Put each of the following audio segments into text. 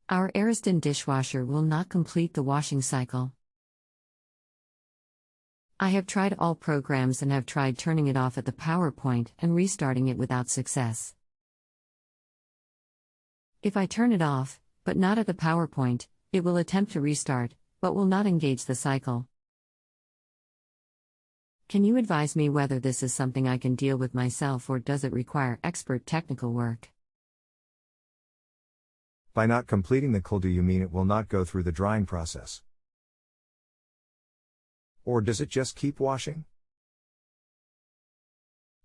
Our Ariston dishwasher will not complete the washing cycle. I have tried all programs and have tried turning it off at the power point and restarting it without success. If I turn it off, but not at the power point, it will attempt to restart, but will not engage the cycle. Can you advise me whether this is something I can deal with myself or does it require expert technical work? By not completing the ccle, do you mean it will not go through the drying process? Or does it just keep washing?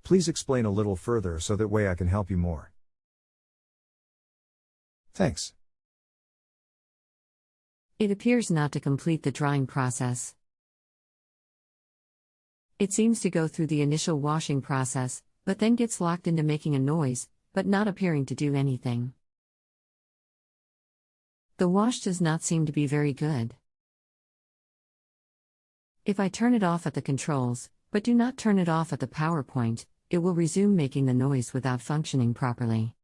Please explain a little further so that way I can help you more. Thanks. It appears not to complete the drying process. It seems to go through the initial washing process, but then gets locked into making a noise, but not appearing to do anything. The wash does not seem to be very good. If I turn it off at the controls, but do not turn it off at the power point, it will resume making the noise without functioning properly.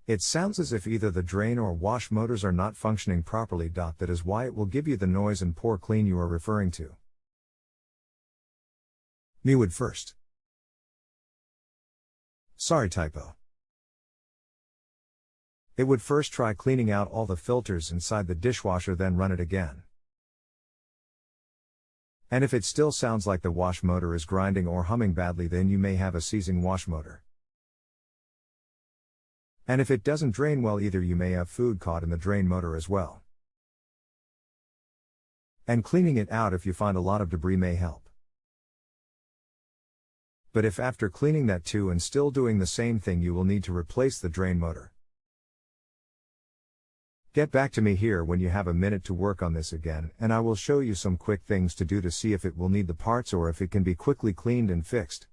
It sounds as if either the drain or wash motors are not functioning properly. That is why it will give you the noise and poor clean you are referring to. Me would first. Sorry, typo. It would first try cleaning out all the filters inside the dishwasher, then run it again. And if it still sounds like the wash motor is grinding or humming badly, then you may have a seizing wash motor. And if it doesn't drain well either, you may have food caught in the drain motor as well. And cleaning it out if you find a lot of debris may help. But if after cleaning that too and still doing the same thing, you will need to replace the drain motor. Get back to me here when you have a minute to work on this again, and I will show you some quick things to do to see if it will need the parts or if it can be quickly cleaned and fixed.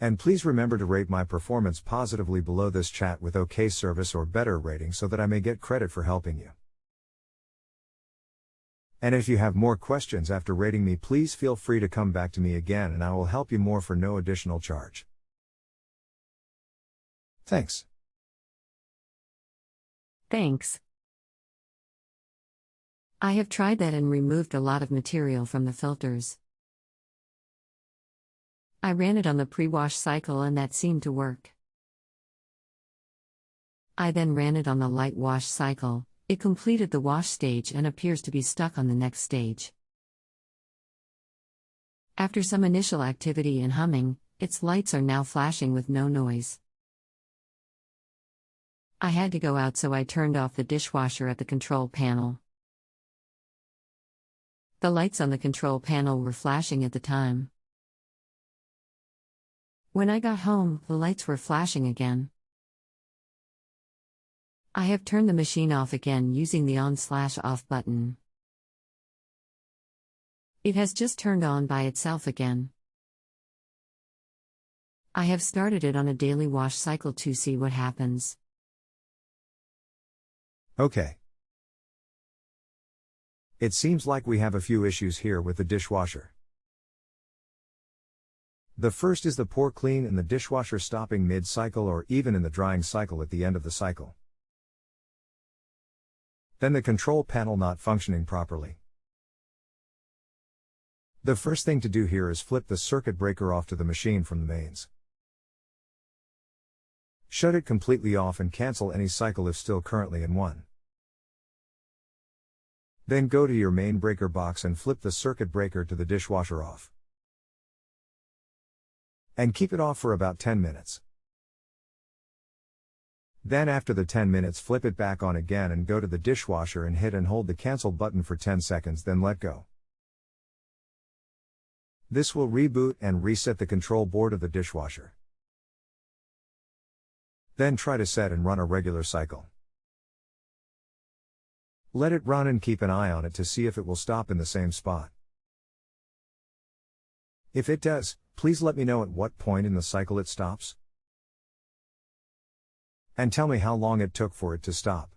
And please remember to rate my performance positively below this chat with OK service or better rating so that I may get credit for helping you. And if you have more questions after rating me, please feel free to come back to me again and I will help you more for no additional charge. Thanks. Thanks. I have tried that and removed a lot of material from the filters. I ran it on the pre-wash cycle and that seemed to work. I then ran it on the light wash cycle. It completed the wash stage and appears to be stuck on the next stage. After some initial activity and humming, its lights are now flashing with no noise. I had to go out, so I turned off the dishwasher at the control panel. The lights on the control panel were flashing at the time. When I got home, the lights were flashing again. I have turned the machine off again using the on/off button. It has just turned on by itself again. I have started it on a daily wash cycle to see what happens. Okay. It seems like we have a few issues here with the dishwasher. The first is the poor clean in the dishwasher stopping mid-cycle or even in the drying cycle at the end of the cycle. Then the control panel not functioning properly. The first thing to do here is flip the circuit breaker off to the machine from the mains. Shut it completely off and cancel any cycle if still currently in one. Then go to your main breaker box and flip the circuit breaker to the dishwasher off. And keep it off for about 10 minutes. Then after the 10 minutes flip it back on again and go to the dishwasher and hit and hold the cancel button for 10 seconds, then let go. This will reboot and reset the control board of the dishwasher. Then try to set and run a regular cycle. Let it run and keep an eye on it to see if it will stop in the same spot. If it does, please let me know at what point in the cycle it stops. And tell me how long it took for it to stop.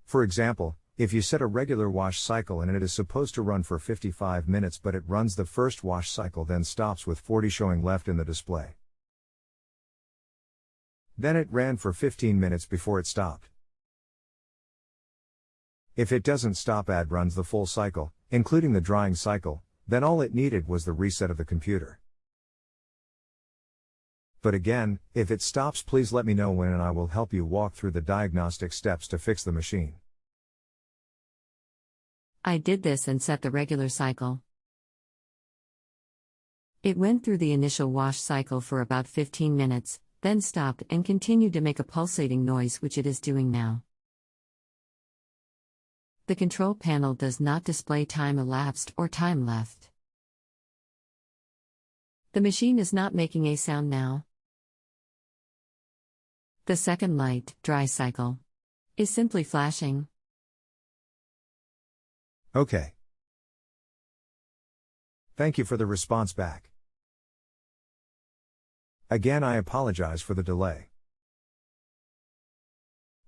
For example, if you set a regular wash cycle and it is supposed to run for 55 minutes but it runs the first wash cycle then stops with 40 showing left in the display. Then it ran for 15 minutes before it stopped. If it doesn't stop and runs the full cycle, including the drying cycle, then all it needed was the reset of the computer. But again, if it stops, please let me know when and I will help you walk through the diagnostic steps to fix the machine. I did this and set the regular cycle. It went through the initial wash cycle for about 15 minutes, then stopped and continued to make a pulsating noise, which it is doing now. The control panel does not display time elapsed or time left. The machine is not making a sound now. The second light, dry cycle, is simply flashing. Okay. Thank you for the response back. Again, I apologize for the delay.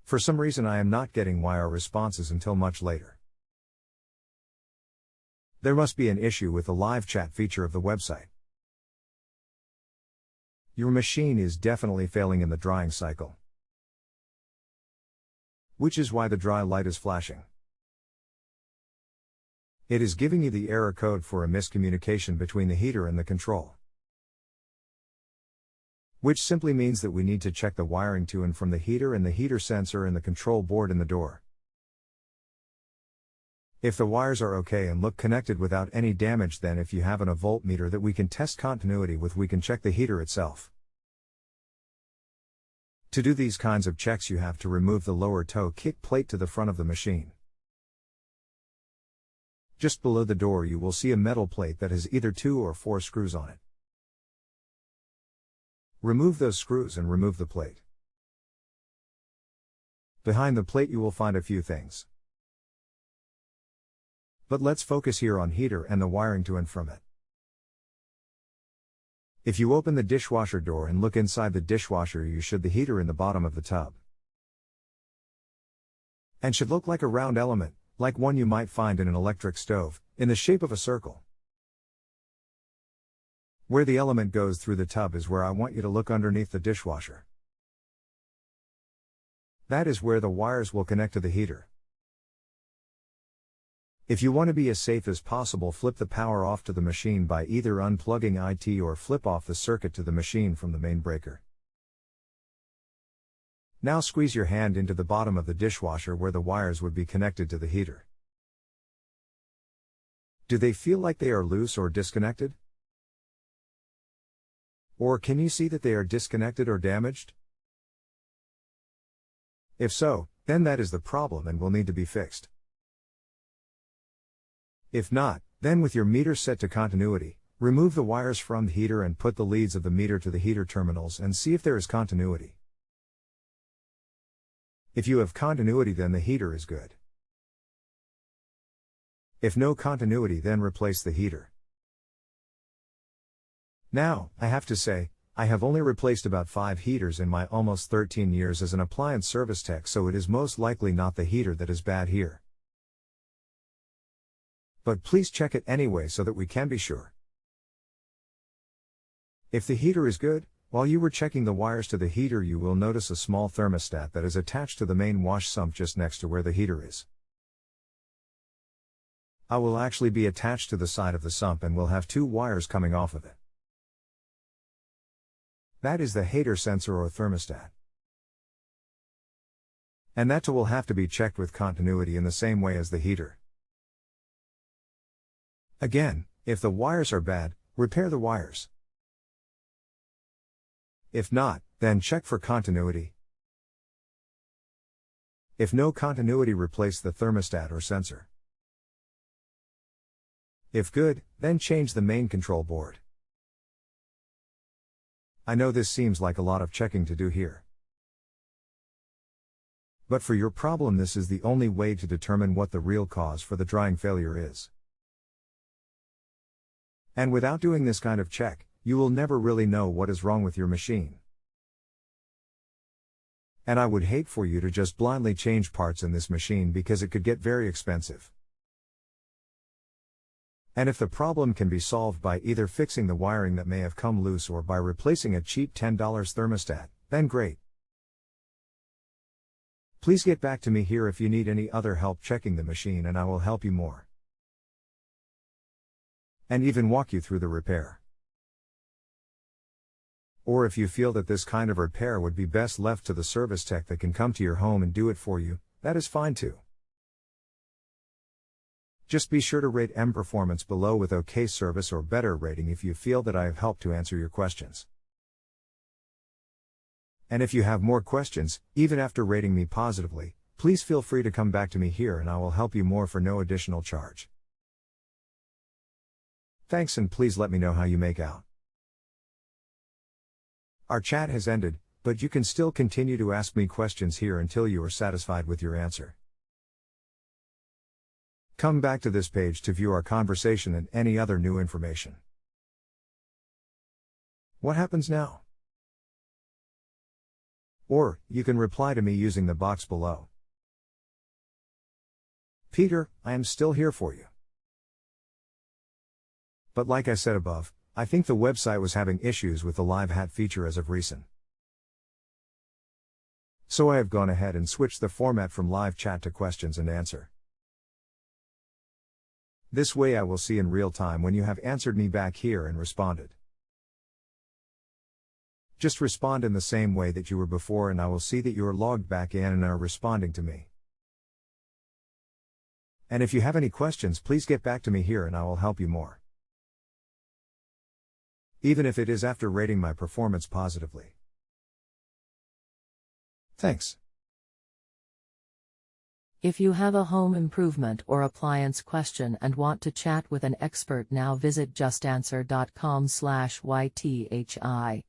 For some reason I am not getting wire responses until much later. There must be an issue with the live chat feature of the website. Your machine is definitely failing in the drying cycle, which is why the dry light is flashing. It is giving you the error code for a miscommunication between the heater and the control, which simply means that we need to check the wiring to and from the heater and the heater sensor and the control board in the door. If the wires are okay and look connected without any damage, then if you have a voltmeter that we can test continuity with, we can check the heater itself. To do these kinds of checks, you have to remove the lower toe kick plate to the front of the machine. Just below the door you will see a metal plate that has either 2 or 4 screws on it. Remove those screws and remove the plate. Behind the plate you will find a few things. But let's focus here on heater and the wiring to and from it. If you open the dishwasher door and look inside the dishwasher, you should the heater in the bottom of the tub. And should look like a round element, like one you might find in an electric stove, in the shape of a circle. Where the element goes through the tub is where I want you to look underneath the dishwasher. That is where the wires will connect to the heater. If you want to be as safe as possible, flip the power off to the machine by either unplugging it or flip off the circuit to the machine from the main breaker. Now squeeze your hand into the bottom of the dishwasher where the wires would be connected to the heater. Do they feel like they are loose or disconnected? Or can you see that they are disconnected or damaged? If so, then that is the problem and will need to be fixed. If not, then with your meter set to continuity, remove the wires from the heater and put the leads of the meter to the heater terminals and see if there is continuity. If you have continuity, then the heater is good. If no continuity, then replace the heater. Now, I have to say, I have only replaced about 5 heaters in my almost 13 years as an appliance service tech, so it is most likely not the heater that is bad here. But please check it anyway so that we can be sure. If the heater is good, while you were checking the wires to the heater, you will notice a small thermostat that is attached to the main wash sump just next to where the heater is. I will actually be attached to the side of the sump and will have 2 wires coming off of it. That is the heater sensor or thermostat. And that too will have to be checked with continuity in the same way as the heater. Again, if the wires are bad, repair the wires. If not, then check for continuity. If no continuity, replace the thermostat or sensor. If good, then change the main control board. I know this seems like a lot of checking to do here. But for your problem, this is the only way to determine what the real cause for the drying failure is. And without doing this kind of check, you will never really know what is wrong with your machine. And I would hate for you to just blindly change parts in this machine because it could get very expensive. And if the problem can be solved by either fixing the wiring that may have come loose or by replacing a cheap $10 thermostat, then great. Please get back to me here if you need any other help checking the machine, and I will help you more. And even walk you through the repair. Or if you feel that this kind of repair would be best left to the service tech that can come to your home and do it for you, that is fine too. Just be sure to rate M Performance below with OK service or better rating if you feel that I have helped to answer your questions. And if you have more questions, even after rating me positively, please feel free to come back to me here and I will help you more for no additional charge. Thanks, and please let me know how you make out. Our chat has ended, but you can still continue to ask me questions here until you are satisfied with your answer. Come back to this page to view our conversation and any other new information. What happens now? Or, you can reply to me using the box below. Peter, I am still here for you. But like I said above, I think the website was having issues with the live chat feature as of recent. So I have gone ahead and switched the format from live chat to questions and answer. This way I will see in real time when you have answered me back here and responded. Just respond in the same way that you were before and I will see that you are logged back in and are responding to me. And if you have any questions, please get back to me here and I will help you more. Even if it is after rating my performance positively. Thanks. If you have a home improvement or appliance question and want to chat with an expert now, visit justanswer.com/ythi.